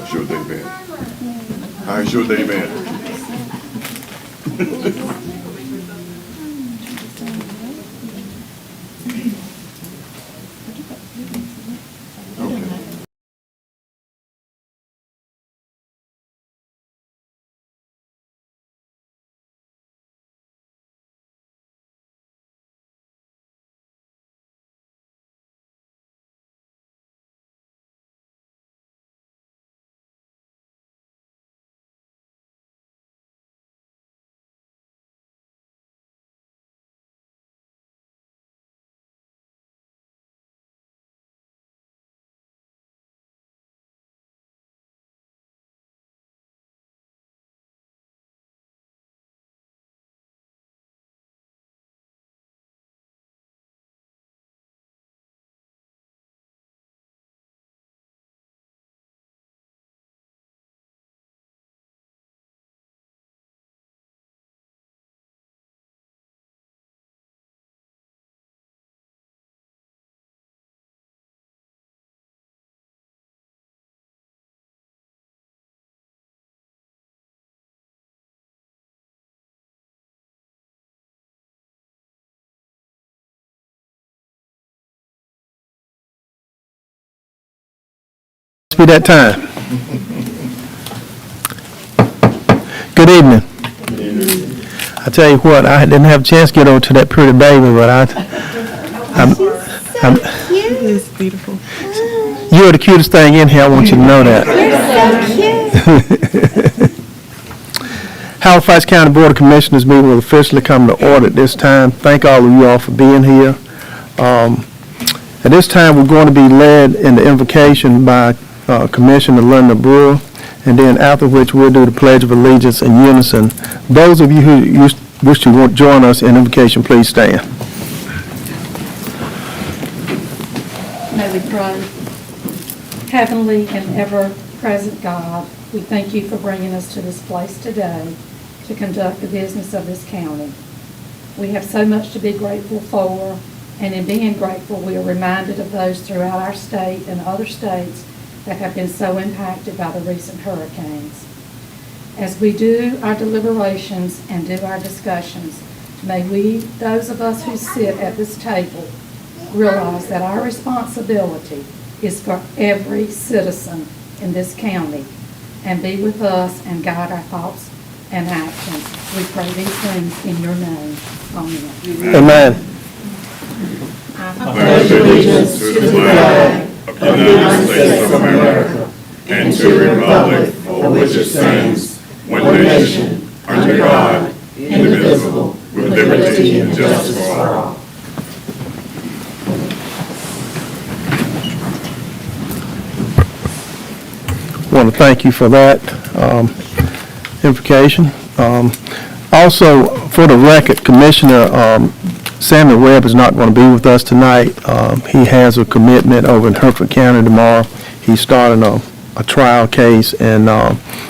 Sure thing, man. All right, sure thing, man. Be that time. Good evening. I tell you what, I didn't have a chance to get over to that pretty baby, but It's beautiful. you're the cutest thing in here. I want you to know that. You're so cute. Halifax County Board of Commissioners meeting will officially come to order at this time. Thank all of you all for being here. At this time, we're going to be led in the invocation by Commissioner Linda Brewer, and then after which we'll do the Pledge of Allegiance in unison. Those of you who wish to join us in invocation, please stand. May we pray. Heavenly and ever-present God, we thank you for bringing us to this place today to conduct the business of this county. We have so much to be grateful for, and in being grateful, we are reminded of those throughout our state and other states that have been so impacted by the recent hurricanes. As we do our deliberations and do our discussions, may we, those of us who sit at this table, realize that our responsibility is for every citizen in this county, and be with us and guide our thoughts and actions. We pray these things in your name. Amen. Amen. I pledge allegiance to the flag of the United States of America and to the republic for which it stands, one nation, under God, indivisible, with liberty and justice for all. I want to thank you for that invocation. Also, for the record, Commissioner Samuel Webb is not going to be with us tonight. He has a commitment over in Hertford County tomorrow. He's starting a trial case, and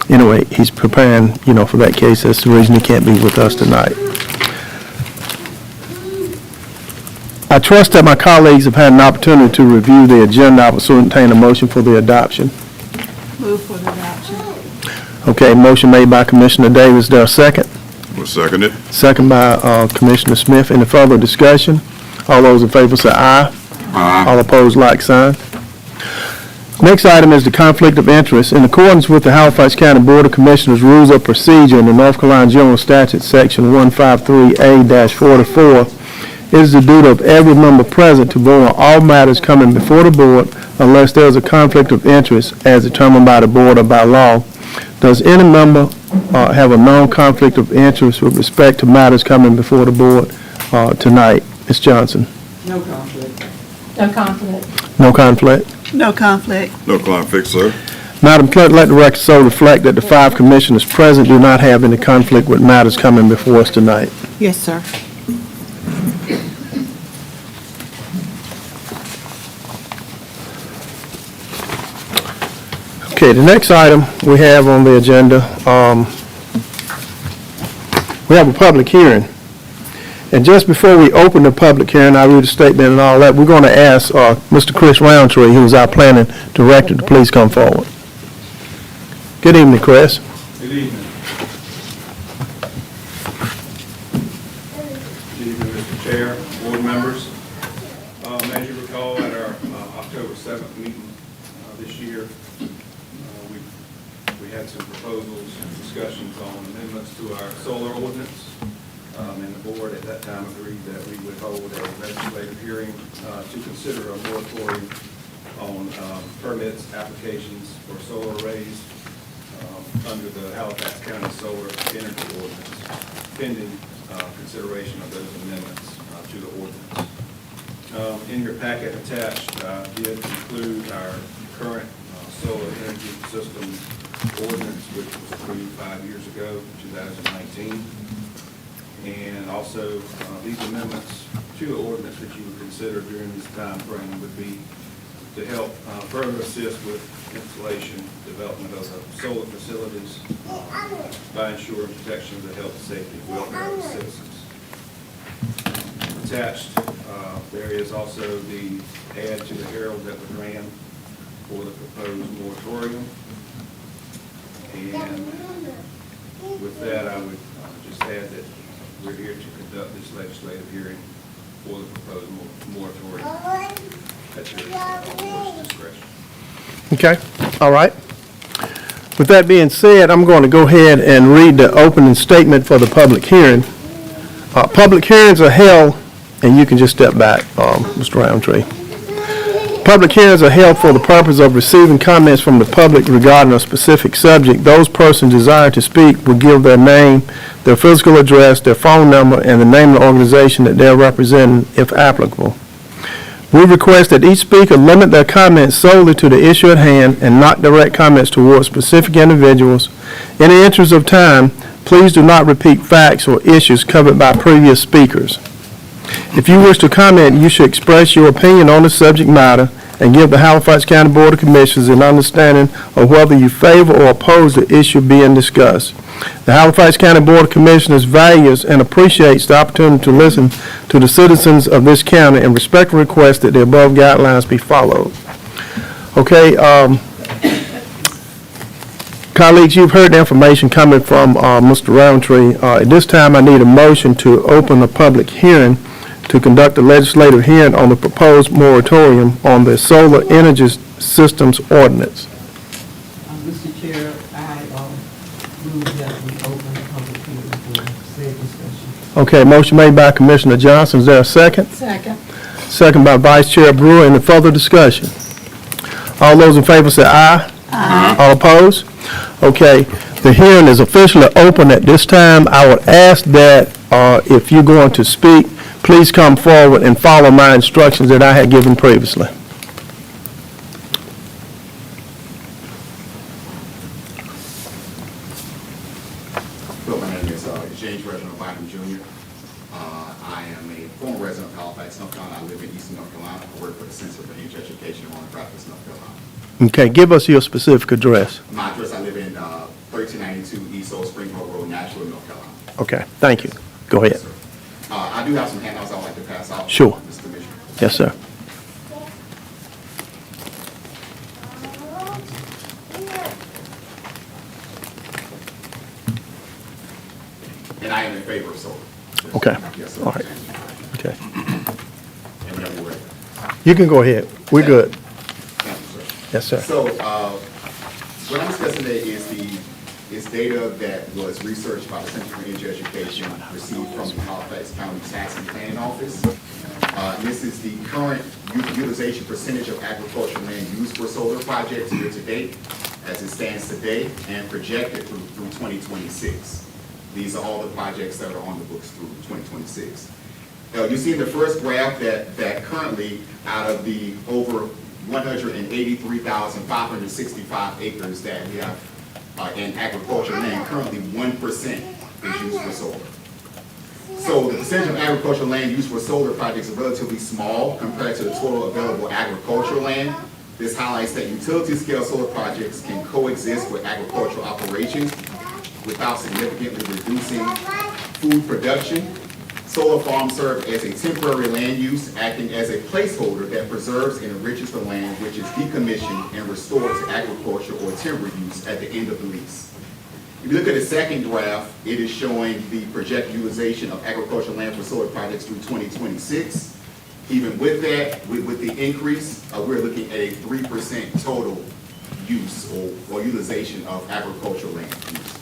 anyway, he's preparing, for that case. That's the reason he can't be with us tonight. I trust that my colleagues have had an opportunity to review the agenda. I will soon entertain a motion for the adoption. Move for the adoption. Okay, motion made by Commissioner Davis. Is there a second? We'll second it. Second by Commissioner Smith. Any further discussion? All those in favor say aye. Aye. All opposed, like sign. Next item is the conflict of interest. In accordance with the Halifax County Board of Commissioners Rules of Procedure in the North Carolina General Statute, Section 153A-44, it is the duty of every member present to vote on all matters coming before the board unless there is a conflict of interest as determined by the board or by law. Does any member have a known conflict of interest with respect to matters coming before the board tonight? Ms. Johnson? No conflict. No conflict. No conflict? No conflict. No conflict, sir. Madam Clerk, let the record so reflect that the 5 commissioners present do not have any conflict with matters coming before us tonight. Yes, sir. Okay, the next item we have on the agenda, we have a public hearing. And just before we open the public hearing, I read a statement and all that, we're going to ask Mr. Chris Roundtree, who's our planning director, to please come forward. Good evening, Chris. Good evening. Good evening, Mr. Chair, board members. As you recall, at our October 7th meeting this year, we had some proposals and discussions on amendments to our solar ordinance. And the board at that time agreed that we would hold a legislative hearing to consider a moratorium on permits, applications for solar arrays under the Halifax County Solar Energy Ordinance, pending consideration of those amendments to the ordinance. In your packet attached did include our current solar energy system ordinance, which was approved 5 years ago, 2019. And also, these amendments to the ordinance that you would consider during this time frame would be to help further assist with installation, development of the solar facilities by ensuring protection of the health, safety, and welfare of the citizens. Attached, there is also the add to the Herald that was ran for the proposed moratorium. And with that, I would just add that we're here to conduct this legislative hearing for the proposed moratorium at your board's discretion. Okay, all right. With that being said, I'm going to go ahead and read the opening statement for the public hearing. Public hearings are held, and you can just step back, Mr. Roundtree. Public hearings are held for the purpose of receiving comments from the public regarding a specific subject. Those persons desiring to speak will give their name, their physical address, their phone number, and the name of the organization that they're representing, if applicable. We request that each speaker limit their comments solely to the issue at hand and not direct comments towards specific individuals. In the interest of time, please do not repeat facts or issues covered by previous speakers. If you wish to comment, you should express your opinion on the subject matter and give the Halifax County Board of Commissioners an understanding of whether you favor or oppose the issue being discussed. The Halifax County Board of Commissioners values and appreciates the opportunity to listen to the citizens of this county and respectfully request that the above guidelines be followed. Okay, colleagues, you've heard the information coming from Mr. Roundtree. At this time, I need a motion to open a public hearing to conduct a legislative hearing on the proposed moratorium on the solar energy systems ordinance. Mr. Chair, I move that we open the public hearing for said discussion. Okay, motion made by Commissioner Johnson. Is there a second? Second. Second by Vice Chair Brewer. Any further discussion? All those in favor say aye. Aye. All opposed? Okay, the hearing is officially open at this time. I would ask that if you're going to speak, please come forward and follow my instructions that I had given previously. My name is James Reginald Bynum Jr. I am a former resident of Halifax, North Carolina. I live in Eastern North Carolina. I work for the Center for English Education in Rapids, North Carolina. Okay, give us your specific address. My address, I live in 1392 East Old Spring Hill Road, Nashville, North Carolina. Okay, thank you. Go ahead. Yes, sir. I do have some handouts I'd like to pass out. Sure. Mr. Commissioner. Yes, sir. And I am in favor of solar. Okay. Yes, sir. All right. Okay. And whenever you're ready. You can go ahead. We're good. Thank you, sir. Yes, sir. So, what I'm discussing today is data that was researched by the Center for Energy Education, received from the Halifax County Tax and Planning Office. This is the current utilization percentage of agricultural land used for solar projects year to date, as it stands today, and projected through 2026. These are all the projects that are on the books through 2026. You see in the first graph that currently, out of the over 183,565 acres that we have in agricultural land, currently 1% is used for solar. So the percentage of agricultural land used for solar projects is relatively small compared to the total available agricultural land. This highlights that utility scale solar projects can coexist with agricultural operations without significantly reducing food production Solar farms serve as a temporary land use, acting as a placeholder that preserves and enriches the land which is decommissioned and restored to agriculture or timber use at the end of the lease. If you look at the second graph, it is showing the projected utilization of agricultural land for solar projects through 2026. Even with that, with the increase, we're looking at a 3% total use or utilization of agricultural land use.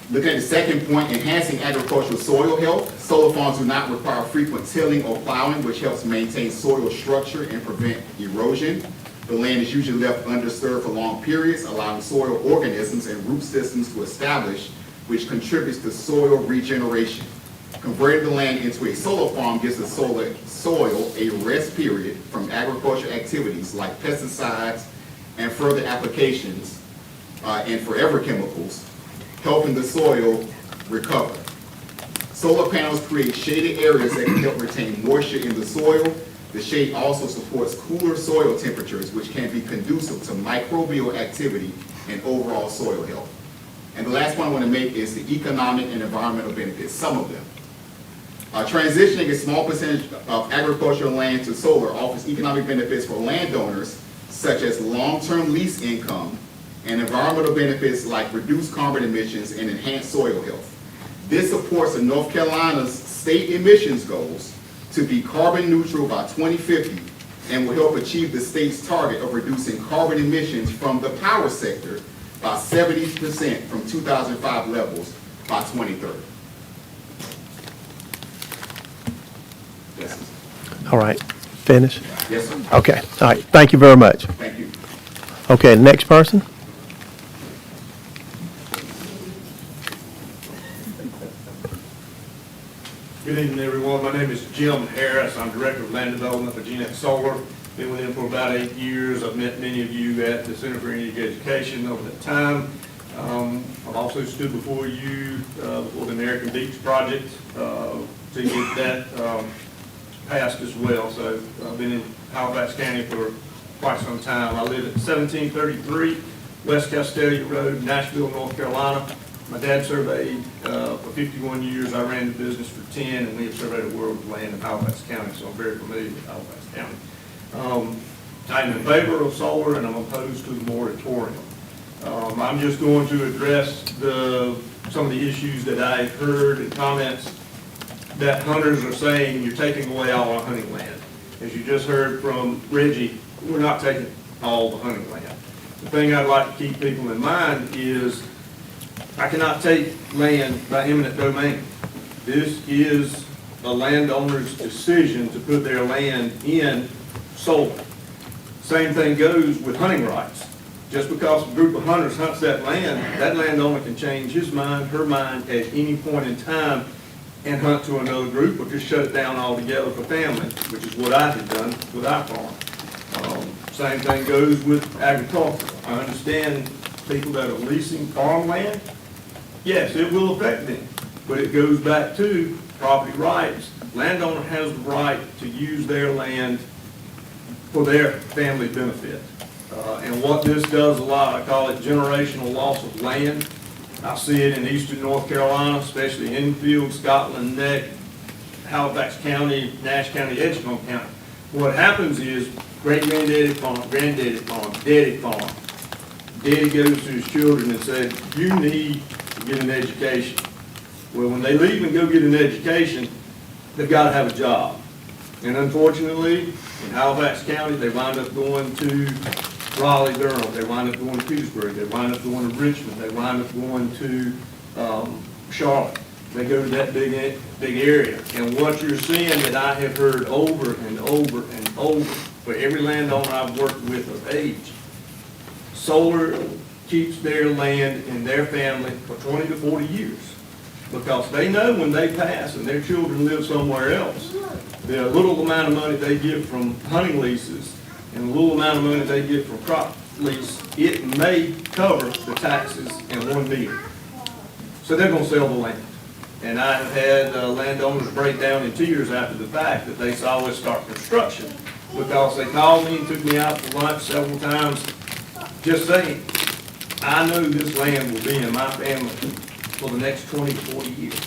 Looking at the second point, enhancing agricultural soil health. Solar farms do not require frequent tilling or plowing, which helps maintain soil structure and prevent erosion. The land is usually left undisturbed for long periods, allowing soil organisms and root systems to establish, which contributes to soil regeneration. Converting the land into a solar farm gives the soil a rest period from agricultural activities like pesticides and further applications and forever chemicals, helping the soil recover. Solar panels create shaded areas that can help retain moisture in the soil. The shade also supports cooler soil temperatures, which can be conducive to microbial activity and overall soil health. And the last point I want to make is the economic and environmental benefits, some of them. Transitioning a small percentage of agricultural land to solar offers economic benefits for landowners, such as long-term lease income, and environmental benefits like reduced carbon emissions and enhanced soil health. This supports the North Carolina's state emissions goals to be carbon neutral by 2050 and will help achieve the state's target of reducing carbon emissions from the power sector by 70% from 2005 levels by 2030. Yes, sir. All right, finish? Yes, sir. Okay, all right, thank you very much. Thank you. Okay, next person? Good evening, everyone. My name is Jim Harris. I'm Director of Land Development for Gnet Solar. Been with them for about 8 years. I've met many of you at the Center for Energy Education over that time. I've also stood before you before the American Beach Project to get that passed as well. So I've been in Halifax County for quite some time. I live at 1733 West Castelia Road, Nashville, North Carolina. My dad surveyed for 51 years. I ran the business for 10, and we have surveyed a world of land in Halifax County, so I'm very familiar with Halifax County. I'm in favor of solar, and I'm opposed to the moratorium. I'm just going to address some of the issues that I've heard and comments that hunters are saying you're taking away all our hunting land. As you just heard from Reggie, we're not taking all the hunting land. The thing I'd like to keep people in mind is I cannot take land by eminent domain. This is a landowner's decision to put their land in solar. Same thing goes with hunting rights. Just because a group of hunters hunts that landowner can change his mind, her mind at any point in time and hunt to another group or just shut it down altogether for family, which is what I have done with our farm. Same thing goes with agriculture. I understand people that are leasing farmland. Yes, it will affect them, but it goes back to property rights. Landowner has the right to use their land for their family benefit. And what this does a lot, I call it generational loss of land. I see it in eastern North Carolina, especially Enfield, Scotland Neck, Halifax County, Nash County, Edgecombe County. What happens is great-granddaddy farm, granddaddy farm, daddy farm. Daddy goes to his children and said, you need to get an education. Well, when they leave and go get an education, they've got to have a job. And unfortunately, in Halifax County, they wind up going to Raleigh, Durham, they wind up going to Petersburg, they wind up going to Richmond, they wind up going to Charlotte. They go to that big area. And what you're seeing that I have heard over and over and over for every landowner I've worked with of age, solar keeps their land in their family for 20 to 40 years. Because they know when they pass and their children live somewhere else, the little amount of money they get from hunting leases and the little amount of money they get from crop lease, it may cover the taxes in 1 year. So they're going to sell the land. And I've had landowners break down in tears after the fact that they saw us start construction because they called me and took me out for lunch several times just saying, I know this land will be in my family for the next 20 to 40 years.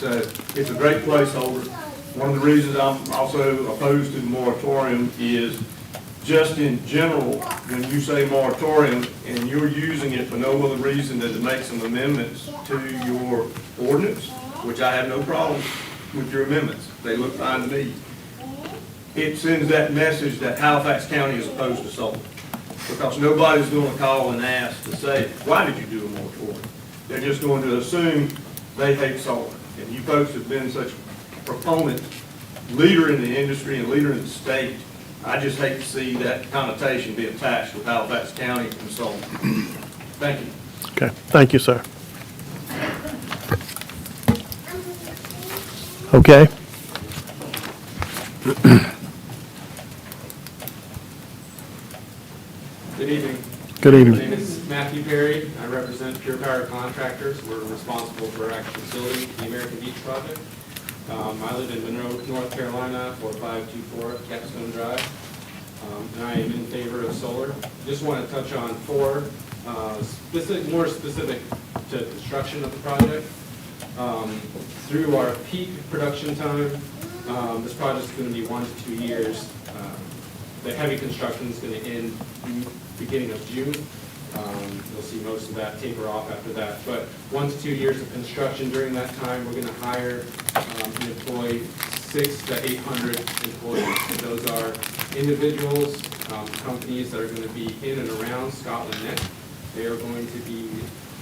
So it's a great placeholder. One of the reasons I'm also opposed to the moratorium is just in general, when you say moratorium and you're using it for no other reason than to make some amendments to your ordinance, which I have no problem with your amendments. They look fine to me. It sends that message that Halifax County is opposed to solar. Because nobody's going to call and ask to say, why did you do a moratorium? They're just going to assume they hate solar. And you folks have been such proponent, leader in the industry and leader in the state. I just hate to see that connotation be attached with Halifax County and solar. Thank you. Okay, thank you, sir. Okay. Good evening. Good My evening. name is Matthew Perry. I represent Pure Power Contractors. We're responsible for our actual facility, the American Beach Project. I live in Monroe, North Carolina, 4524 Capstone Drive. And I am in favor of solar. Just want to touch on four, more specific to construction of the project. Through our peak production time, this project is going to be 1 to 2 years. The heavy construction is going to end beginning of June. You'll see most of that taper off after that. But 1 to 2 years of construction. During that time, we're going to hire and employ 600 to 800 employees. And those are individuals, companies that are going to be in and around Scotland Neck. They are going to be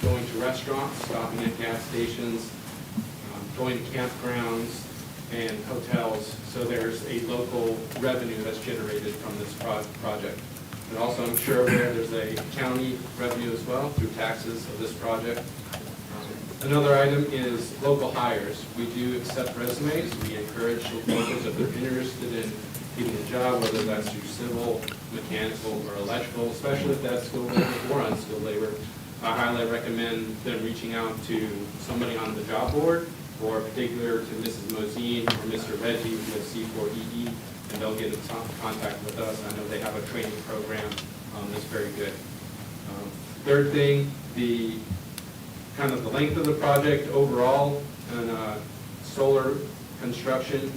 going to restaurants, stopping at gas stations, going to campgrounds and hotels. So there's a local revenue that's generated from this project. And also, I'm sure there's a county revenue as well through taxes of this project. Another item is local hires. We do accept resumes. We encourage locals if they're interested in getting a job, whether that's through civil, mechanical, or electrical, especially if that's skilled labor or unskilled labor. I highly recommend them reaching out to somebody on the job board, or particular to Mrs. Mosine or Mr. Reggie with C4EE, and they'll get in contact with us. I know they have a training program that's very good. Third thing, the kind of the length of the project overall and solar construction.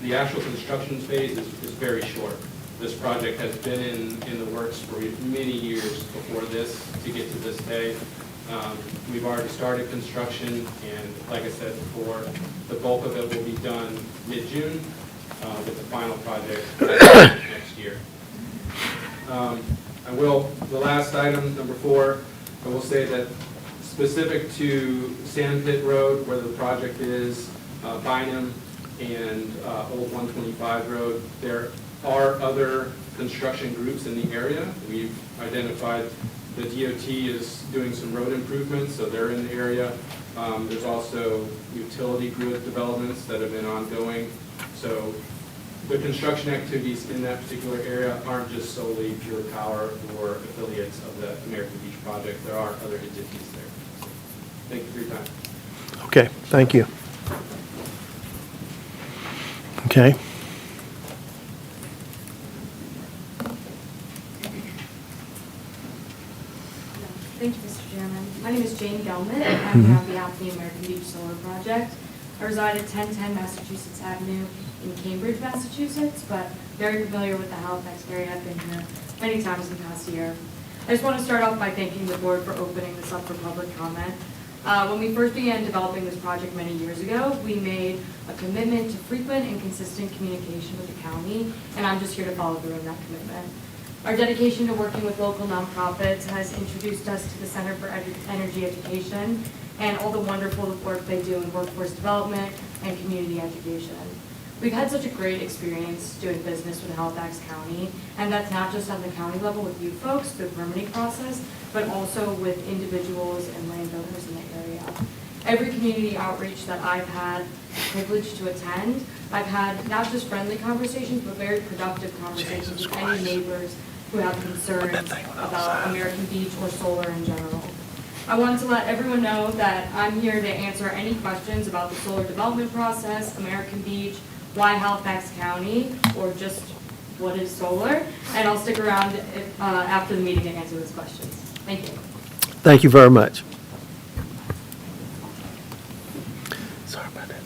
The actual construction phase is very short. This project has been in the works for many years before this to get to this day. We've already started construction, and like I said before, the bulk of it will be done mid-June with the final project next year. The last item, number 4, I will say that specific to Sandpit Road, where the project is, Bynum and Old 125 Road, there are other construction groups in the area. We've identified the DOT is doing some road improvements, so they're in the area. There's also utility grid developments that have been ongoing. So the construction activities in that particular area aren't just solely Pure Power or affiliates of the American Beach Project. There are other entities there. Thank you for your time. Okay, thank you. Okay. Thank you, Mr. Chairman. My name is Jane Gelman, and I'm here on behalf of the American Beach Solar Project. I reside at 1010 Massachusetts Avenue in Cambridge, Massachusetts, but very familiar with the Halifax area. I've been here many times in the past year. I just want to start off by thanking the board for opening this up for public comment. When we first began developing this project many years ago, we made a commitment to frequent and consistent communication with the county, and I'm just here to follow through on that commitment. Our dedication to working with local nonprofits has introduced us to the Center for Energy Education and all the wonderful work they do in workforce development and community education. We've had such a great experience doing business with Halifax County, and that's not just on the county level with you folks, the permitting process, but also with individuals and landowners in the area. Every community outreach that I've had the privilege to attend, I've had not just friendly conversations, but very productive conversations with any neighbors who have concerns about American Beach or solar in general. I wanted to let everyone know that I'm here to answer any questions about the solar development process, American Beach, why Halifax County, or just what is solar, and I'll stick around after the meeting to answer those questions. Thank you. Thank you very much. Sorry about that.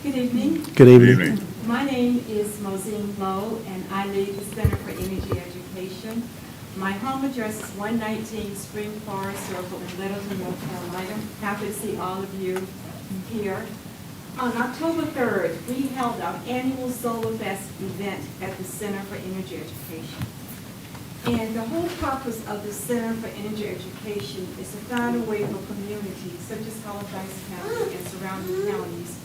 Good evening. Good evening. My name is Mosine Lowe, and I lead the Center for Energy Education. My home address is 119 Spring Forest Circle in Littleton, North Carolina. Happy to see all of you here. On October 3rd, we held our annual Solar Fest event at the Center for Energy Education. And the whole purpose of the Center for Energy Education is to find a way for communities such as Halifax County and surrounding counties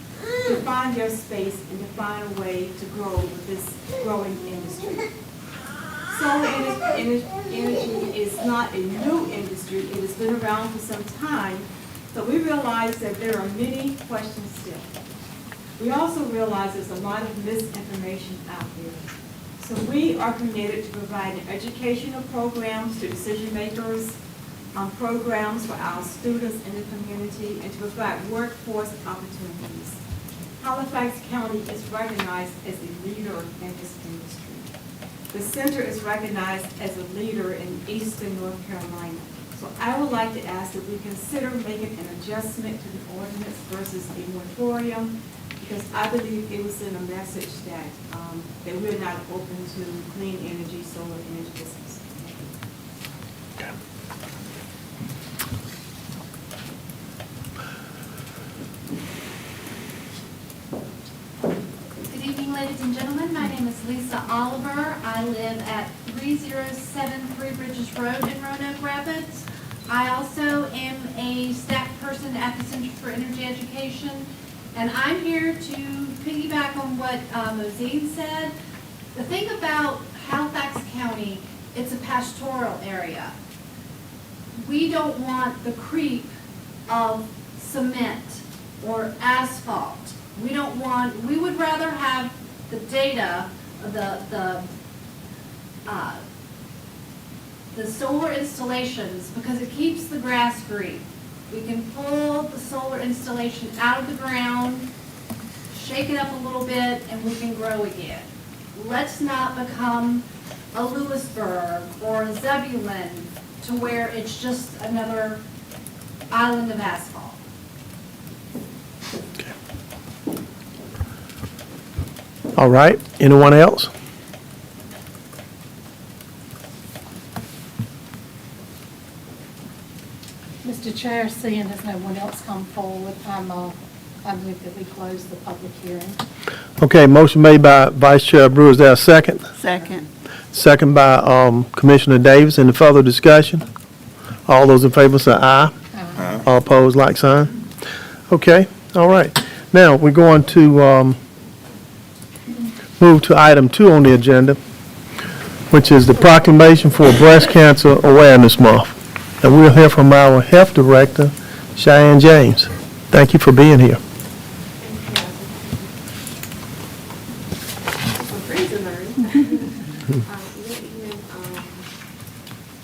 to find their space and to find a way to grow with this growing industry. Solar energy is not a new industry. It has been around for some time, but we realize that there are many questions still. We also realize there's a lot of misinformation out there. So we are committed to providing educational programs to decision makers, programs for our students in the community, and to provide workforce opportunities. Halifax County is recognized as a leader in this industry. The center is recognized as a leader in eastern North Carolina. So I would like to ask that we consider making an adjustment to the ordinance versus a moratorium, because I believe it will send a message that that we're not open to clean energy, solar energy business. Good evening, ladies and gentlemen. My name is Lisa Oliver. I live at 3073 Bridges Road in Roanoke Rapids. I also am a staff person at the Center for Energy Education. And I'm here to piggyback on what Mosine said. The thing about Halifax County, it's a pastoral area. We don't want the creep of cement or asphalt. We would rather have the data, the solar installations, because it keeps the grass green. We can pull the solar installation out of the ground, shake it up a little bit, and we can grow again. Let's not become a Lewisburg or a Zebulon to where it's just another island of asphalt. All right. Anyone else? Mr. Chair, seeing as no one else come forward, I move that we close the public hearing. Okay, motion made by Vice Chair Brewer. Is there a second? Second. Second by Commissioner Davis. Any further discussion? All those in favor say aye. Aye. All opposed, like sign. Okay, all right. Now, we're going to move to item 2 on the agenda, which is the proclamation for Breast Cancer Awareness Month. And we'll hear from our Health Director, Cheyenne James. Thank you for being here.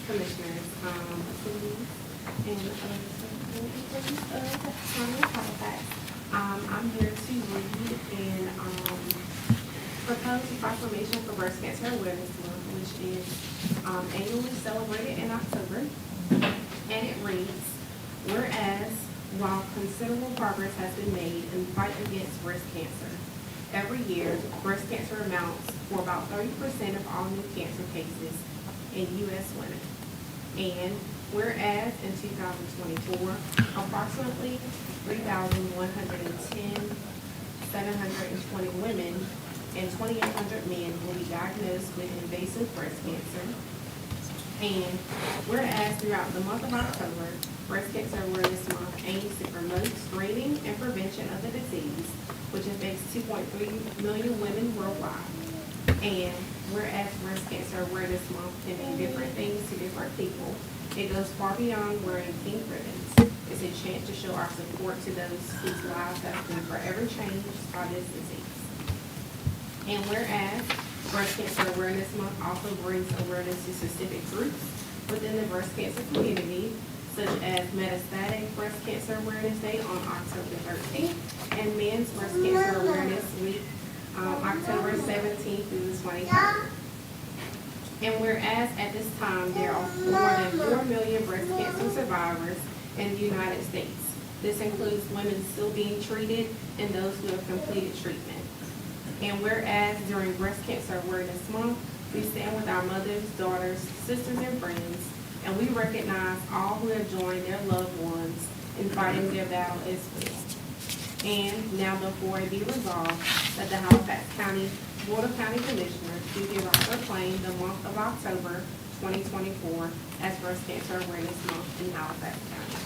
Commissioners, I'm here to read and propose a proclamation for Breast Cancer Awareness Month, which is annually celebrated in October. And it reads, whereas while considerable progress has been made in the fight against breast cancer, every year breast cancer amounts for about 30% of all new cancer cases in U.S. women. And whereas in 2024, approximately 3,110, 720 women and 2,800 men will be diagnosed with invasive breast cancer. And whereas throughout the month of October, Breast Cancer Awareness Month aims to promote screening and prevention of the disease, which affects 2.3 million women worldwide. And whereas Breast Cancer Awareness Month can mean different things to different people, it goes far beyond wearing pink ribbons. It's a chance to show our support to those whose lives have been forever changed by this disease. And whereas Breast Cancer Awareness Month also brings awareness to specific groups within the breast cancer community, such as Metastatic Breast Cancer Awareness Day on October 13th and Men's Breast Cancer Awareness Week, October 17th through the 23rd. And whereas at this time there are more than 4 million breast cancer survivors in the United States, This includes women still being treated and those who have completed treatment. And whereas during Breast Cancer Awareness Month, we stand with our mothers, daughters, sisters, and friends, and we recognize all who have joined their loved ones in fighting their battle as well. And now therefore it be resolved that the Halifax County Board of County Commissioners do hereby proclaim the month of October 2024 as Breast Cancer Awareness Month in Halifax County.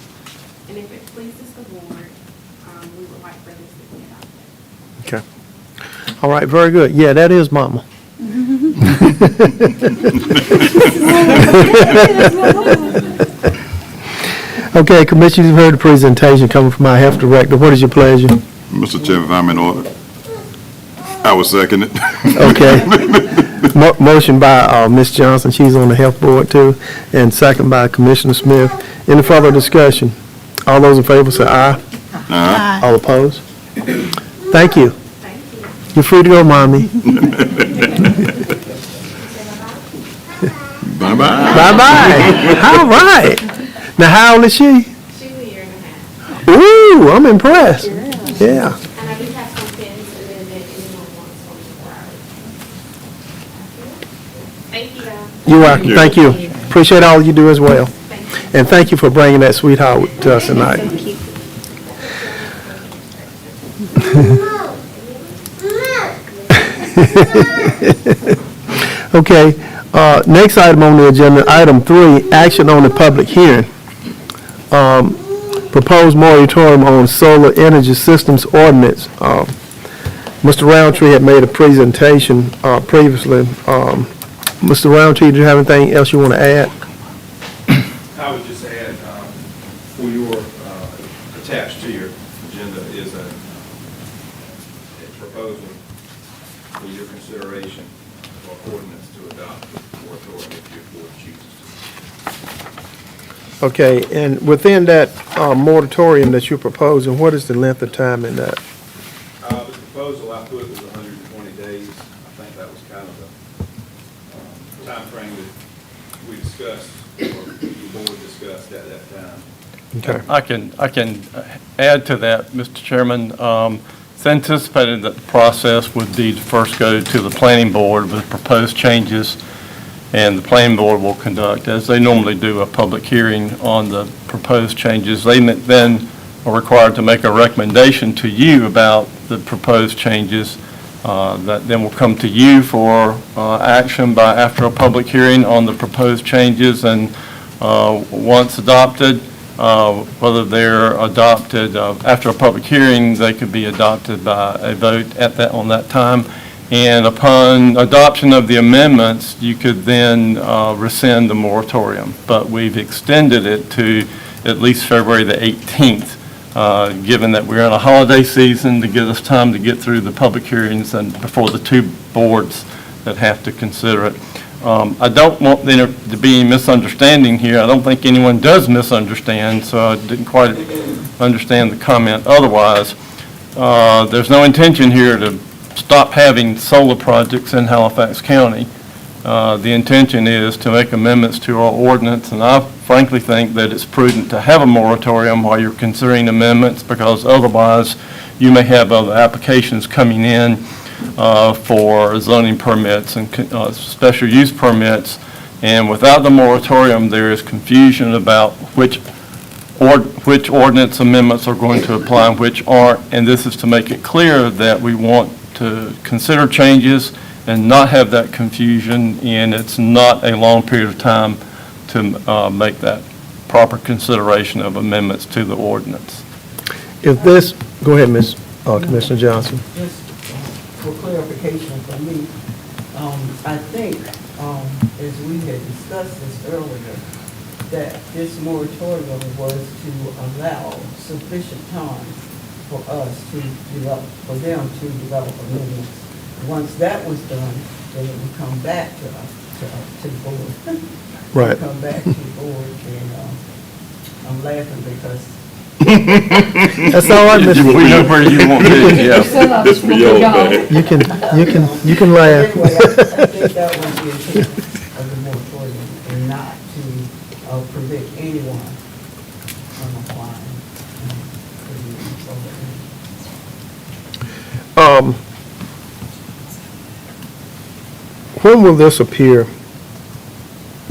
And if it pleases the board, we would like for this to be adopted. Okay. All right, very good. Yeah, that is Mama. Okay, Commissioner, you've heard the presentation coming from our health director. What is your pleasure? Mr. Chairman, if I'm in order, I will second it. Okay. Motion by Ms. Johnson, she's on the health board too, and second by Commissioner Smith. Any further discussion? All those in favor say aye. Aye. All opposed? Thank you. You're free to go, Mommy. Bye-bye. Bye-bye. All right. Now, how old is she? She's a year and a half. Ooh, I'm impressed. Yeah. And I do have some pins and then anyone wants 24 hours. Thank you, guys. You're welcome. Thank you. Appreciate all you do as well. Thank you. And thank you for bringing that sweetheart to us tonight. Okay, next item on the agenda, item 3, action on the public hearing. Proposed moratorium on solar energy systems ordinance. Mr. Roundtree had made a presentation previously. Mr. Roundtree, do you have anything else you want to add? I would just add, for your, attached to your agenda is a proposal for your consideration for ordinance to adopt moratorium if your board chooses to. Okay, and within that moratorium that you're proposing, what is the length of time in that? The proposal I put was 120 days. I think that was kind of the timeframe that we discussed, or the board discussed at that time. Okay. I can add to that, Mr. Chairman. It's anticipated that the process would be to first go to the planning board with proposed changes, and the planning board will conduct, as they normally do, a public hearing on the proposed changes. They then are required to make a recommendation to you about the proposed changes that then will come to you for action after a public hearing on the proposed changes, and once adopted, whether they're adopted after a public hearing, they could be adopted by a vote on that time. And upon adoption of the amendments, you could then rescind the moratorium. But we've extended it to at least February the 18th, given that we're in a holiday season, to give us time to get through the public hearings and before the two boards that have to consider it. I don't want there to be any misunderstanding here. I don't think anyone does misunderstand, so I didn't quite understand the comment otherwise. There's no intention here to stop having solar projects in Halifax County. The intention is to make amendments to our ordinance, and I frankly think that it's prudent to have a moratorium while you're considering amendments, because otherwise you may have other applications coming in for zoning permits and special use permits, and without the moratorium there is confusion about which ordinance amendments are going to apply and which aren't, and this is to make it clear that we want to consider changes and not have that confusion, and it's not a long period of time to make that proper consideration of amendments to the ordinance. If this, go ahead, Ms. Commissioner Johnson. Just for clarification for me, I think, as we had discussed this earlier, that this moratorium was to allow sufficient time for us to develop, for them to develop amendments. Once that was done, then it would come back to us, to the board. Right. Come back to the board, and I'm laughing because That's all right, Mr. We know where you want to be, yeah. This for your bad. You can laugh. anyway, I think that was the intent of the moratorium, and not to prevent anyone from applying. When will this appear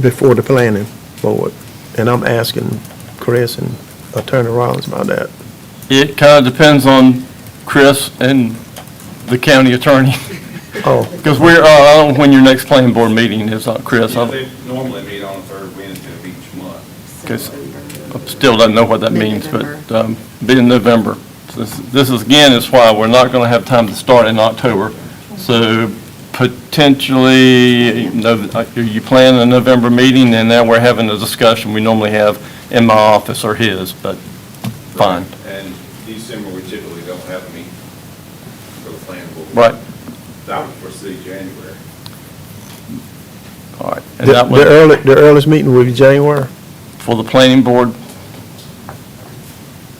before the planning board? And I'm asking Chris and Attorney Rollins about that. It kind of depends on Chris and the county attorney. Oh, Because I don't know when your next planning board meeting is, Chris. Yeah, they normally meet on the third Wednesday of each month. Because I still don't know what that means, but be in November. This is, again, is why we're not going to have time to start in October. So potentially, you plan a November meeting, and now we're having a discussion we normally have in my office or his, but fine. And December, we typically don't have a meeting for the planning board. Right. I would foresee January. All right. And that was the earliest meeting will be January? for the planning board.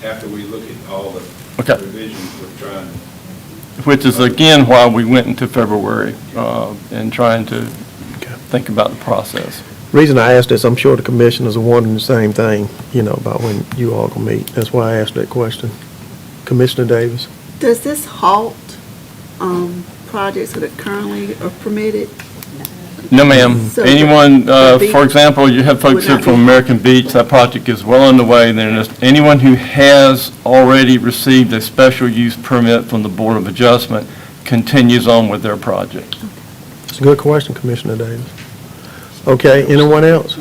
After we look at all the Okay. revisions we're trying, Which is, again, why we went into February and trying to think about the process. Reason I asked this, I'm sure the commissioners are wondering the same thing, about when you all can meet. That's why I asked that question. Commissioner Davis? Does this halt projects that currently are permitted? No, ma'am. So Anyone, the beach for example, you have folks would here not from be- American Beach, that project is well underway. Then anyone who has already received a special use permit from the Board of Adjustment continues on with their project. It's a good question, Commissioner Davis. Okay, anyone else?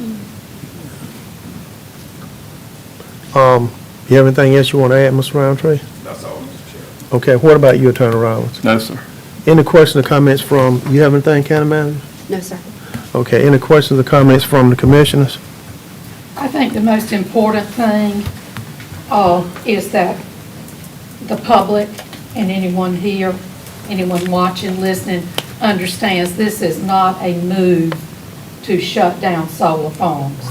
You have anything else you want to add, Mr. Roundtree? that's all, Mr. Chair. Okay, what about you, Attorney Rollins? No, sir. Any questions or comments from, you have anything, County Manager? No, sir. Okay, any questions or comments from the commissioners? I think the most important thing is that the public and anyone here, anyone watching, listening, understands this is not a move to shut down solar farms.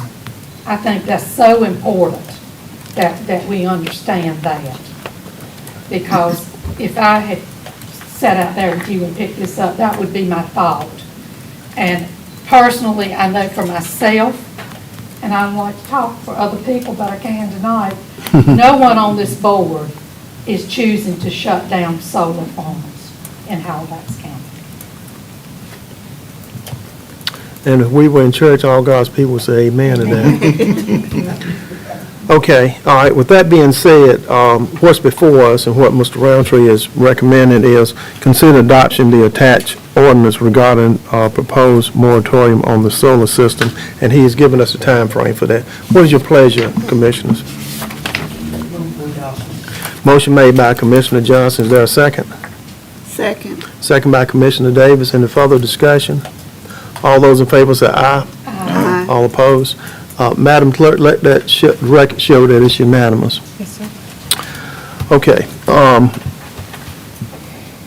I think that's so important that we understand that. Because if I had sat out there with you and picked this up, that would be my thought. And personally, I know for myself, and I don't like to talk for other people, but I can tonight, no one on this board is choosing to shut down solar farms in Halifax County. And if we were in church, all God's people would say amen to that. Okay, all right, with that being said, what's before us and what Mr. Roundtree is recommending is consider adoption the attached ordinance regarding proposed moratorium on the solar system, and he has given us a time frame for that. What is your pleasure, commissioners? Motion made by Commissioner Johnson. Is there a second? Second. Second by Commissioner Davis. Any further discussion? All those in favor say aye. Aye. All opposed? Madam Clerk, let that record show that it's unanimous. Yes, sir. Okay.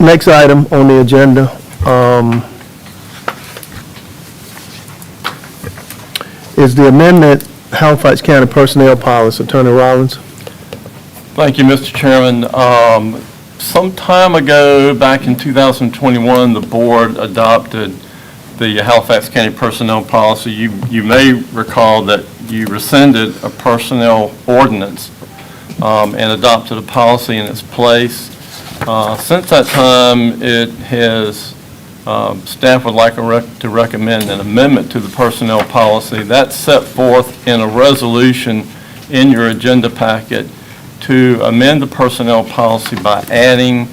Next item on the agenda is the amendment Halifax County Personnel Policy. Attorney Rollins. Thank you, Mr. Chairman. Some time ago, back in 2021, the board adopted the Halifax County Personnel Policy. You may recall that you rescinded a personnel ordinance and adopted a policy in its place. Since that time, it has, staff would like to recommend an amendment to the personnel policy. That's set forth in a resolution in your agenda packet to amend the personnel policy by adding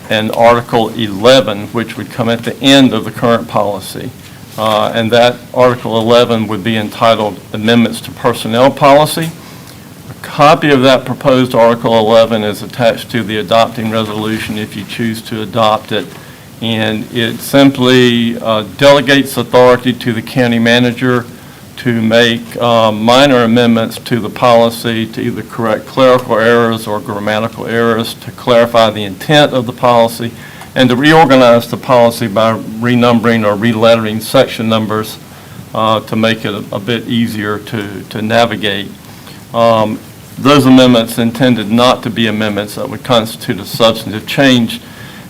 an Article 11, which would come at the end of the current policy. And that Article 11 would be entitled Amendments to Personnel Policy. A copy of that proposed Article 11 is attached to the adopting resolution if you choose to adopt it. And it simply delegates authority to the county manager to make minor amendments to the policy to either correct clerical errors or grammatical errors, to clarify the intent of the policy, and to reorganize the policy by renumbering or relettering section numbers to make it a bit easier to navigate. Those amendments intended not to be amendments that would constitute a substantive change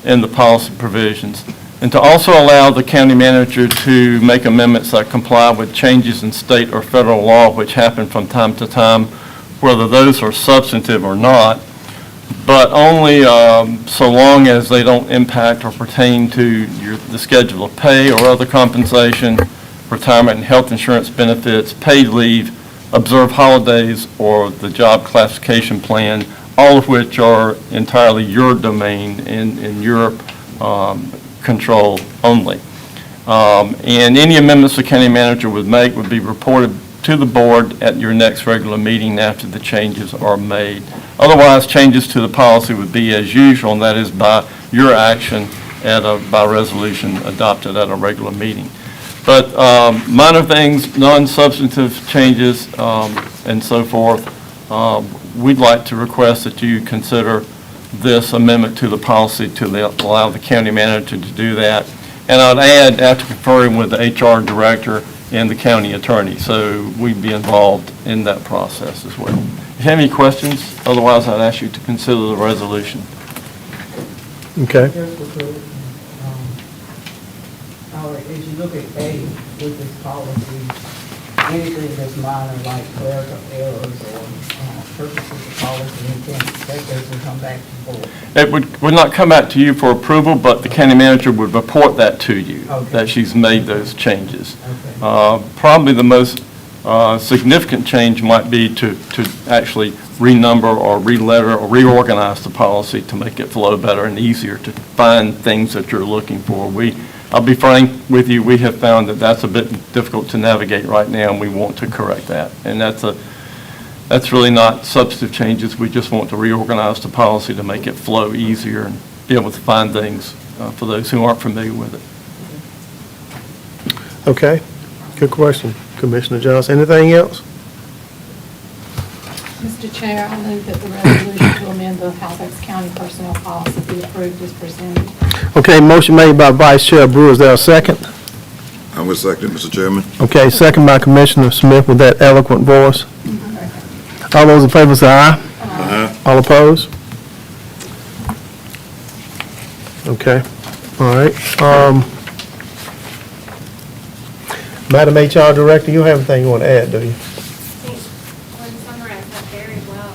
in the policy provisions, and to also allow the county manager to make amendments that comply with changes in state or federal law which happen from time to time, whether those are substantive or not. but only so long as they don't impact or pertain to the schedule of pay or other compensation, retirement and health insurance benefits, paid leave, observed holidays, or the job classification plan, all of which are entirely your domain in your control only. And any amendments the county manager would make would be reported to the board at your next regular meeting after the changes are made. Otherwise, changes to the policy would be as usual, and that is by your action by resolution adopted at a regular meeting. But minor things, non-substantive changes, and so forth, we'd like to request that you consider this amendment to the policy to allow the county manager to do that. And I'd add, after conferring with the HR director and the county attorney, so we'd be involved in that process as well. If you have any questions, otherwise I'd ask you to consider the resolution. Okay. Just a quick, Howard, as you look at A with this policy, anything that's minor, like clerical errors or purposes of policy, you can't expect those to come back to the board. It would not come back to you for approval, but the county manager would report that to you, Okay. that she's made those changes. Okay. Probably the most significant change might be to actually renumber or re-letter or reorganize the policy to make it flow better and easier to find things that you're looking for. I'll be frank with you, we have found that that's a bit difficult to navigate right now, and we want to correct that. And that's really not substantive changes. We just want to reorganize the policy to make it flow easier and be able to find things for those who aren't familiar with it. Okay, good question, Commissioner Johnson. Anything else? Mr. Chair, I move that the resolution to amend the Halifax County Personnel Policy be approved as presented. Okay, motion made by Vice Chair Brewer. Is there a second? I would second, Mr. Chairman. Okay, second by Commissioner Smith with that eloquent voice. All those in favor say aye. Aye. All opposed? Okay, all right. Madam HR Director, you don't have anything you want to add, do you? Well, you summarized that very well.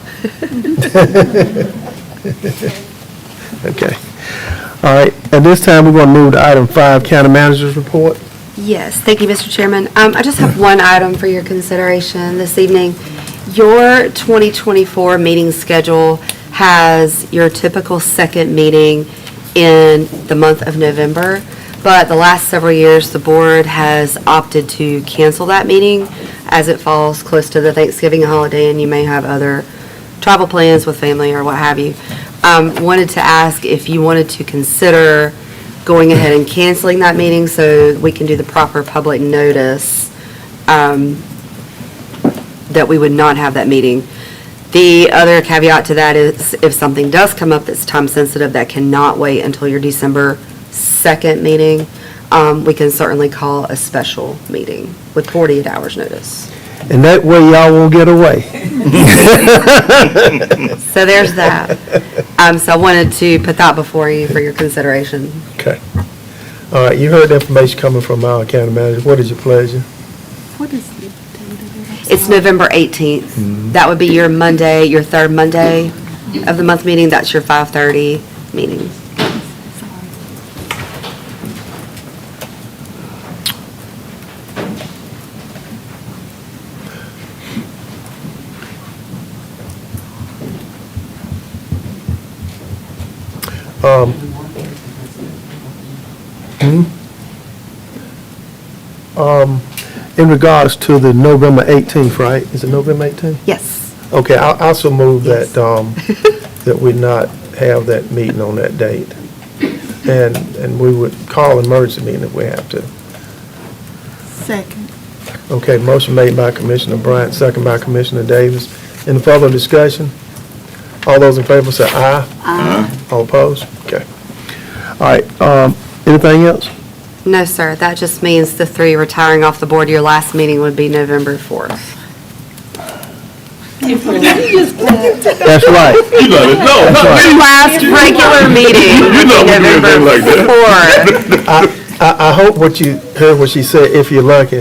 Okay. All right, at this time, we're going to move to item 5, County Manager's Report. Yes, thank you, Mr. Chairman. I just have one item for your consideration this evening. Your 2024 meeting schedule has your typical second meeting in the month of November, but the last several years, the board has opted to cancel that meeting as it falls close to the Thanksgiving holiday, and you may have other travel plans with family or what have you. Wanted to ask if you wanted to consider going ahead and canceling that meeting so we can do the proper public notice that we would not have that meeting. The other caveat to that is if something does come up that's time sensitive that cannot wait until your December 2nd meeting, we can certainly call a special meeting with 48 hours notice. And that way y'all won't get away. So there's that. So I wanted to put that before you for your consideration. Okay. All right, you heard the information coming from our county manager. What is your pleasure? What is the date of it? It's November 18th. That would be your Monday, your third Monday of the month meeting. That's your 5:30 meeting. In regards to the November 18th, right? Is it November 18th? Yes. Okay, I'll also move that, that we not have that meeting on that date. And we would call an emergency meeting if we have to. Second. Okay, motion made by Commissioner Bryant, second by Commissioner Davis. Any further discussion? All those in favor say aye. Aye. All opposed? Okay. All right, anything else? No, sir. That just means the three retiring off the board. Your last meeting would be November 4th. That's right. You got it. No, not me. Last regular meeting You know would be when you do a thing November like 4th. I hope what you heard what she said, if you're lucky.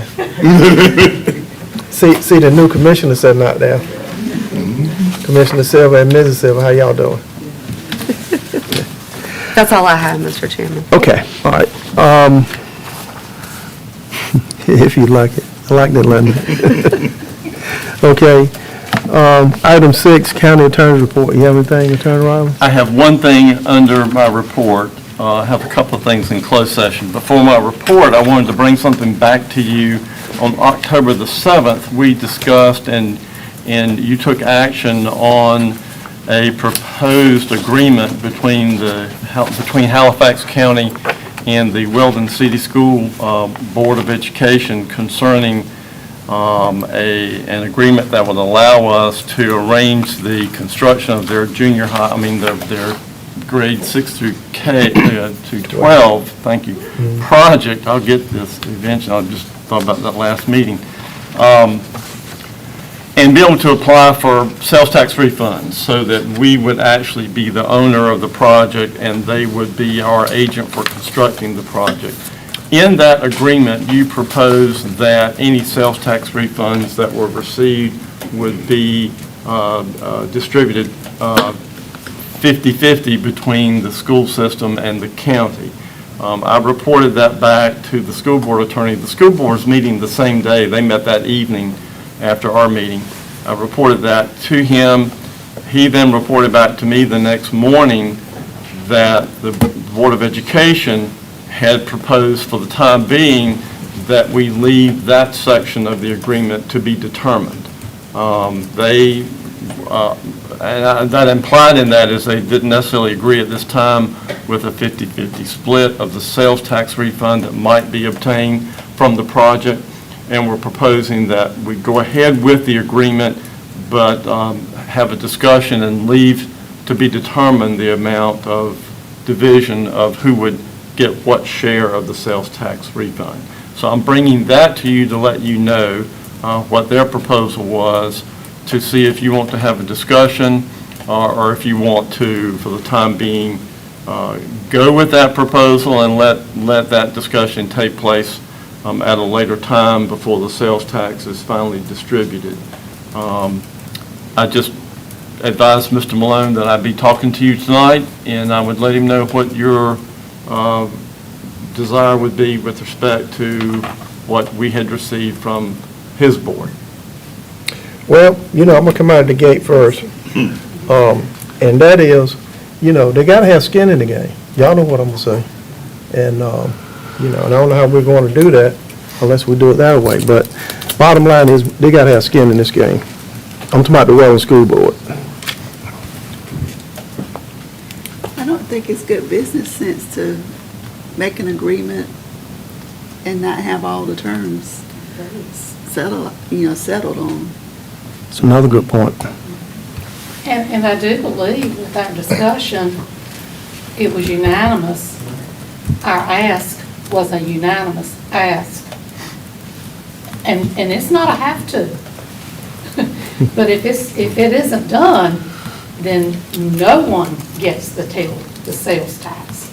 See, the new commissioner sitting out there. Commissioner Silva and Mrs. Silva, how y'all doing? That's all I have, Mr. Chairman. Okay, all right. If you'd like it. I like that, Linda. Okay. Item 6, County Attorney's Report. You have anything, Attorney Riley? I have one thing under my report. I have a couple of things in closed session. Before my report, I wanted to bring something back to you. On October the 7th, we discussed and you took action on a proposed agreement between Halifax County and the Weldon City School Board of Education concerning an agreement that would allow us to arrange the construction of their junior high, their grade 6 through to 12, thank you, project. I'll get this eventually. I just thought about that last meeting. And be able to apply for sales tax refunds so that we would actually be the owner of the project and they would be our agent for constructing the project. In that agreement, you proposed that any sales tax refunds that were received would be distributed 50-50 between the school system and the county. I reported that back to the school board attorney. The school board's meeting the same day. They met that evening after our meeting. I reported that to him. He then reported back to me the next morning that the Board of Education had proposed for the time being that we leave that section of the agreement to be determined. That implied in that is they didn't necessarily agree at this time with a 50-50 split of the sales tax refund that might be obtained from the project, and we're proposing that we go ahead with the agreement, but have a discussion and leave to be determined the amount of division of who would get what share of the sales tax refund. So I'm bringing that to you to let you know what their proposal was, to see if you want to have a discussion or if you want to, for the time being, go with that proposal and let that discussion take place at a later time before the sales tax is finally distributed. I just advised Mr. Malone that I'd be talking to you tonight, and I would let him know what your desire would be with respect to what we had received from his board. Well, I'm going to come out of the gate first. And that is, they got to have skin in the game. Y'all know what I'm going to say. And, and I don't know how we're going to do that unless we do it that way. But bottom line is, they got to have skin in this game. I'm talking about the Weldon School Board. I don't think it's good business sense to make an agreement and not have all the terms settled on. It's another good point. And I do believe with our discussion, it was unanimous. Our ask was a unanimous ask. And it's not a have to. But if it isn't done, then no one gets the sales tax.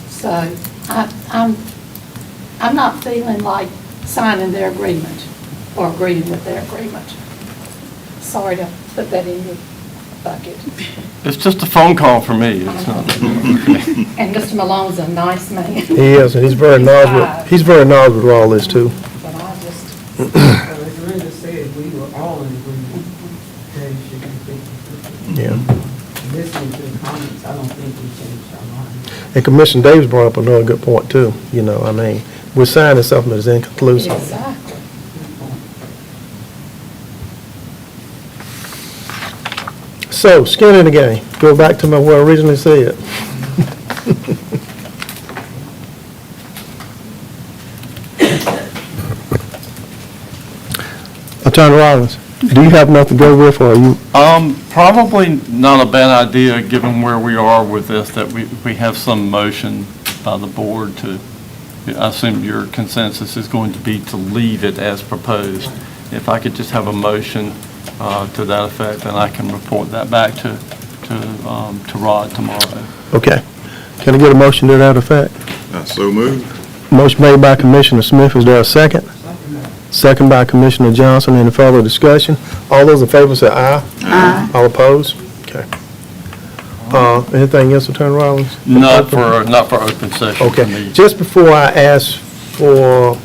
So I'm not feeling like signing their agreement or agreeing with their agreement. Sorry to put that in your bucket. It's just a phone call for me. It's not. And Mr. Malone's a nice man. He is, and he's very knowledgeable. He's very knowledgeable with all this, too. But I just, As Linda said, we were all in agreement that it should be 50-50. Yeah. Listening to the comments, I don't think we changed our mind. And Commissioner Davis brought up another good point, too. We're signing something that's inconclusive. exactly. So, skin in the game. Go back to what I originally said. Attorney Rollins, do you have nothing to go with, or are you? Probably not a bad idea, given where we are with this, that we have some motion by the board to, I assume your consensus is going to be to leave it as proposed. If I could just have a motion to that effect, then I can report that back to Rod tomorrow. Okay. Can I get a motion to that effect? So moved. Motion made by Commissioner Smith. Is there a second? Second by Commissioner Johnson. Any further discussion? All those in favor say aye. Aye. All opposed? Okay. Anything else, Attorney Rollins? Not for open session. Okay, just before I ask for,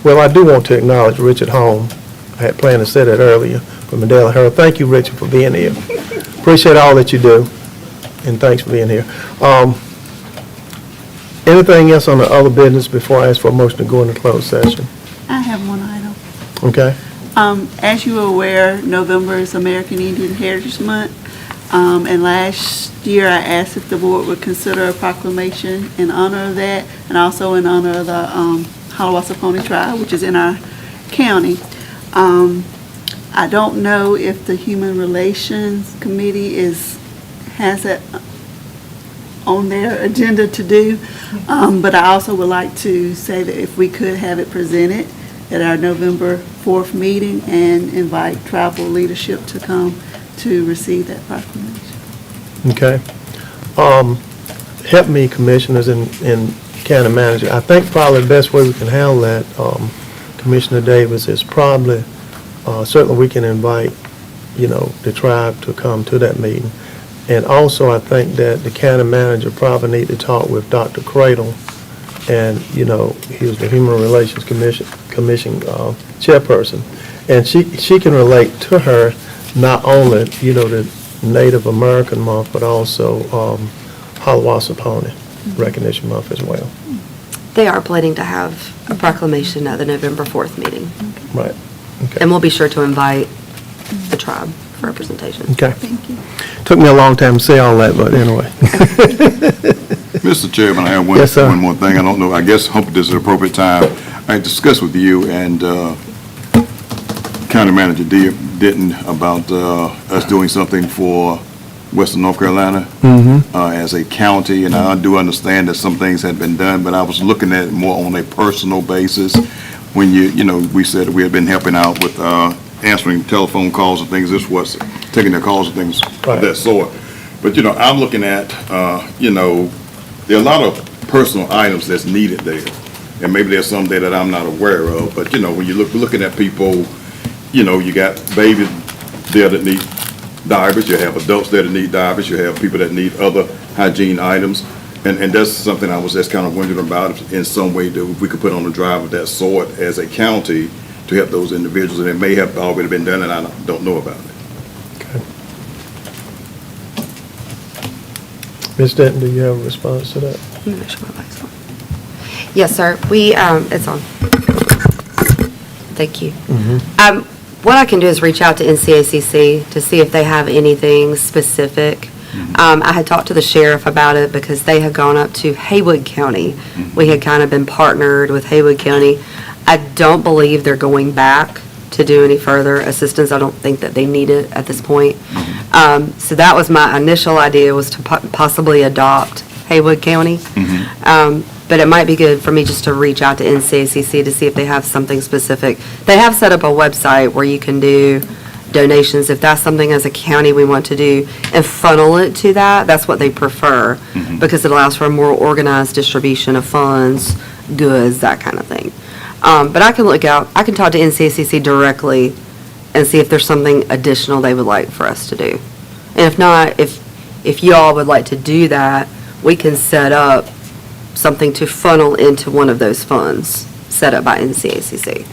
well, I do want to acknowledge Richard Holm. I had planned to say that earlier, from Mandela Herald. Thank you, Richard, for being here. Appreciate all that you do, and thanks for being here. Anything else on the other business before I ask for a motion to go into closed session? I have one item. Okay? As you are aware, November is American Indian Heritage Month. And last year I asked if the board would consider a proclamation in honor of that, and also in honor of the Halifax tribe, which is in our county. I don't know if the Human Relations Committee has it on their agenda to do, but I also would like to say that if we could have it presented at our November 4th meeting and invite tribal leadership to come to receive that proclamation. Okay. Help me, commissioners and county manager. I think probably the best way we can handle that, Commissioner Davis, is probably, certainly we can invite, the tribe to come to that meeting. And also, I think that the county manager probably need to talk with Dr. Cradle, and, he was the Human Relations Commission chairperson. And she can relate to her not only, the Native American Month, but also Halifax Recognition Month as well. They are planning to have a proclamation at the November 4th meeting. Right. Okay. And we'll be sure to invite the tribe for representation. Okay. Thank you. Took me a long time to say all that, but anyway. Mr. Chairman, I have Yes, sir. one more thing. I don't know, I guess, hope this is an appropriate time. I discussed with you and County Manager Denton about us doing something for Western North Carolina as a county, and I do understand that some things had been done, but I was looking at it more on a personal basis. When we said we had been helping out with answering telephone calls and things, this was taking their calls and things of that sort. But, I'm looking at, there are a lot of personal items that's needed there. And maybe there's some there that I'm not aware of, but, when you're looking at people, you got babies there that need diapers, you have adults there that need diapers, you have people that need other hygiene items. And that's something I was just kind of wondering about, if in some way that we could put on a drive of that sort as a county to help those individuals, and it may have already been done and I don't know about it. Okay. Ms. Denton, do you have a response to that? I'm not sure my mic's on. Yes, sir. It's on. Thank you. What I can do is reach out to NCACC to see if they have anything specific. I had talked to the sheriff about it because they had gone up to Haywood County. We had kind of been partnered with Haywood County. I don't believe they're going back to do any further assistance. I don't think that they need it at this point. So that was my initial idea, was to possibly adopt Haywood County. But it might be good for me just to reach out to NCACC to see if they have something specific. They have set up a website where you can do donations. If that's something as a county we want to do and funnel it to that, that's what they prefer, because it allows for a more organized distribution of funds, goods, that kind of thing. But I can I can talk to NCACC directly and see if there's something additional they would like for us to do. And if not, if you all would like to do that, we can set up something to funnel into one of those funds set up by NCACC.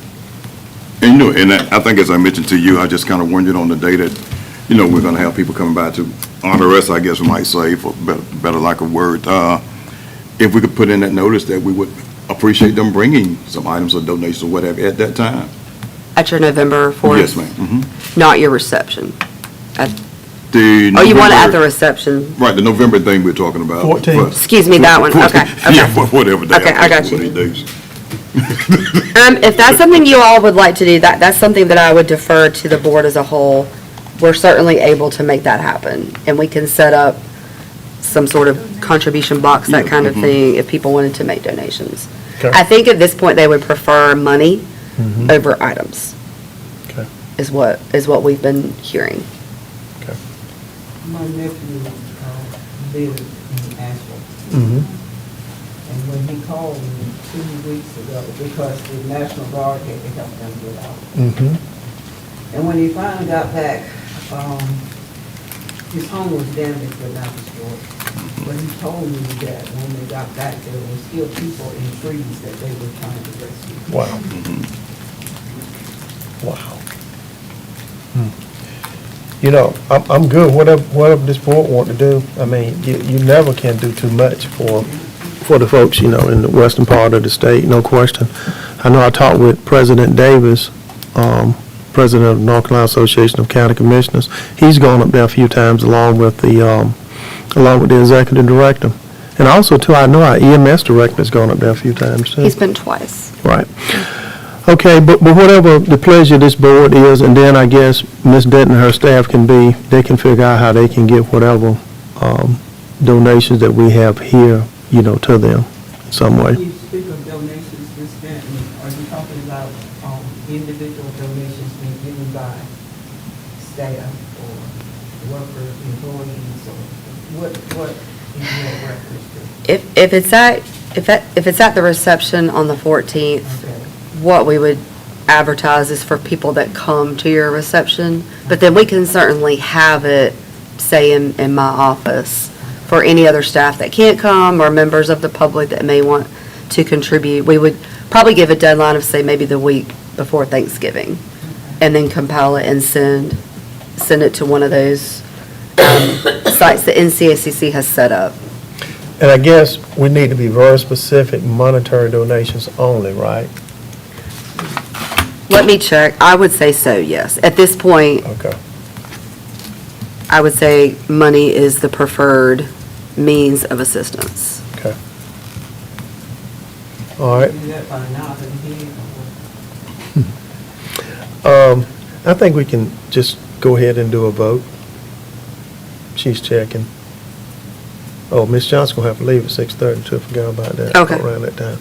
And, and I think, as I mentioned to you, I just kind of wondered on the day that, we're going to have people coming by to honor us, I guess we might say, for better lack of word. If we could put in that notice that we would appreciate them bringing some items or donations or whatever at that time. At your November 4th? Yes, ma'am. Not your reception? You want it at the reception? Right, the November thing we're talking about. 14th. Excuse me, that one, okay. Yeah, whatever day. Okay, I got you. One of these days. If that's something you all would like to do, that's something that I would defer to the board as a whole. We're certainly able to make that happen, and we can set up some sort of contribution box, that kind of thing, if people wanted to make donations. Okay. I think at this point, they would prefer money over items. Okay. Is what we've been hearing. Okay. My nephew lived in Asheville. And when he called me 2 weeks ago, because the National Guard had to help them get out. And when he finally got back, his home was damaged but not destroyed. But he told me that when they got back, there were still people in trees that they were trying to rescue. Wow. Wow. You know, I'm good, whatever this board want to do. I mean, you never can do too much for the folks, you know, in the western part of the state, no question. I know I talked with President Davis, President of the North Carolina Association of County Commissioners. He's gone up there a few times along with the executive director. And also, too, I know our EMS director has gone up there a few times, too. He's been twice. Right. Okay, but whatever the pleasure of this board is, and then I guess Ms. Denton and her staff they can figure out how they can get whatever donations that we have here, you know, to them in some way. When you speak of donations, Ms. Denton, are you talking about individual donations being given by staff or workers, employees, or what is your reference to? If it's at the reception on the 14th, Okay. what we would advertise is for people that come to your reception, but then we can certainly have it, say, in my office for any other staff that can't come or members of the public that may want to contribute. We would probably give a deadline of, say, maybe the week before Thanksgiving, and then compile it and send it to one of those sites that NCACC has set up. And I guess we need to be very specific, monetary donations only, right? Let me check. I would say so, yes. At this point, Okay. I would say money is the preferred means of assistance. Okay. All right. Do that by nodding head or? I think we can just go ahead and do a vote. She's checking. Oh, Ms. Johnson gonna have to leave at 6:30 too. I forgot about that. Okay. Around that time.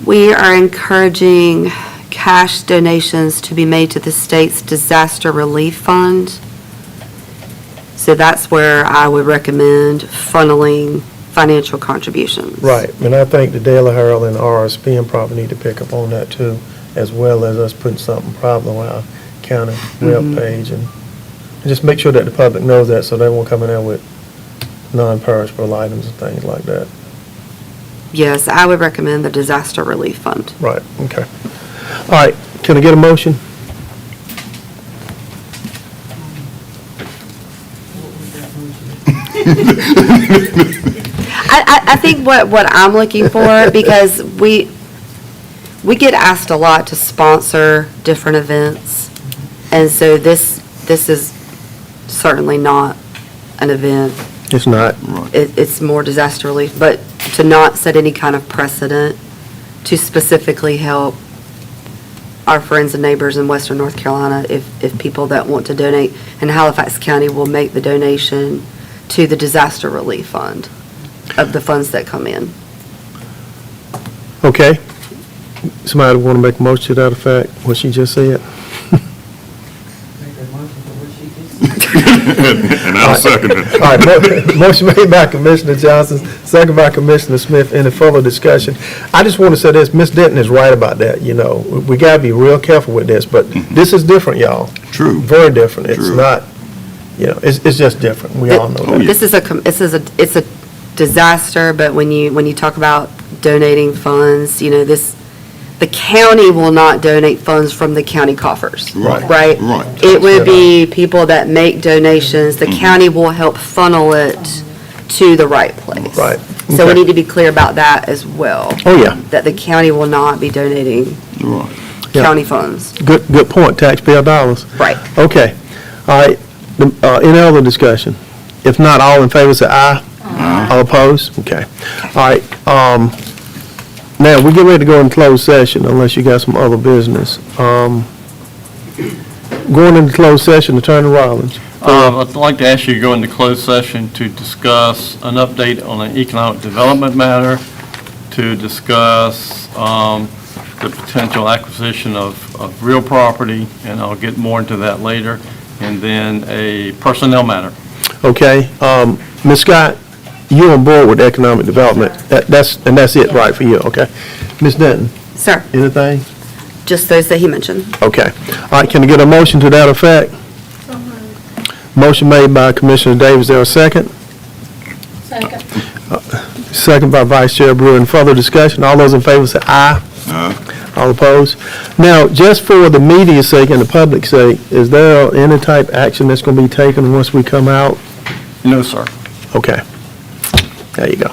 We are encouraging cash donations to be made to the state's disaster relief fund. So that's where I would recommend funneling financial contributions. Right, and I think the Daily Herald and RSPN probably need to pick up on that too, as well as us putting something probably on our county webpage and just make sure that the public knows that so they won't come in there with non-perishable items and things like that. Yes, I would recommend the disaster relief fund. Right, okay. All right, can I get a motion? I think what I'm looking for, because we get asked a lot to sponsor different events, and so this is certainly not an event. It's not. It's more disaster relief, but to not set any kind of precedent to specifically help our friends and neighbors in Western North Carolina, if people that want to donate, and Halifax County will make the donation to the disaster relief fund of the funds that come in. Okay. Somebody want to make a motion to that effect, what she just said? Make a motion for what she just said. And I'll second it. All right, motion made by Commissioner Johnson, second by Commissioner Smith. Any further discussion? I just want to say this, Ms. Denton is right about that, you know. We got to be real careful with this, but this is different, y'all. True. Very different. It's True. not, you know, it's just different. We all know that. It's a disaster, but when you talk about donating funds, you know, the county will not donate funds from the county coffers. Right. Right? Right. It would be people that make donations. The county will help funnel it to the right place. Right. So we Okay. need to be clear about that as well. Oh, yeah. That the county will not be donating Right. Yeah. county funds. Good point, taxpayer dollars. Right. Okay, all right, any other discussion? If not, all in favor say aye. Aye. All opposed? Okay. All right, now, we get ready to go in closed session unless you got some other business. Going into closed session, Attorney Rollins. I'd like to ask you to go into closed session to discuss an update on an economic development matter, to discuss the potential acquisition of real property, and I'll get more into that later, and then a personnel matter. Okay, Ms. Scott, you on board with economic development? That's it, right, for you, okay? Ms. Denton, Sir, anything? just those that he mentioned. Okay. All right, can I get a motion to that effect? Motion made by Commissioner Davis, there a second? Second. Second by Vice Chair Brewer. Any further discussion? All those in favor say aye. All opposed? Now, just for the media's sake and the public's sake, is there any type of action that's going to be taken once we come out? No, sir. Okay. There you go.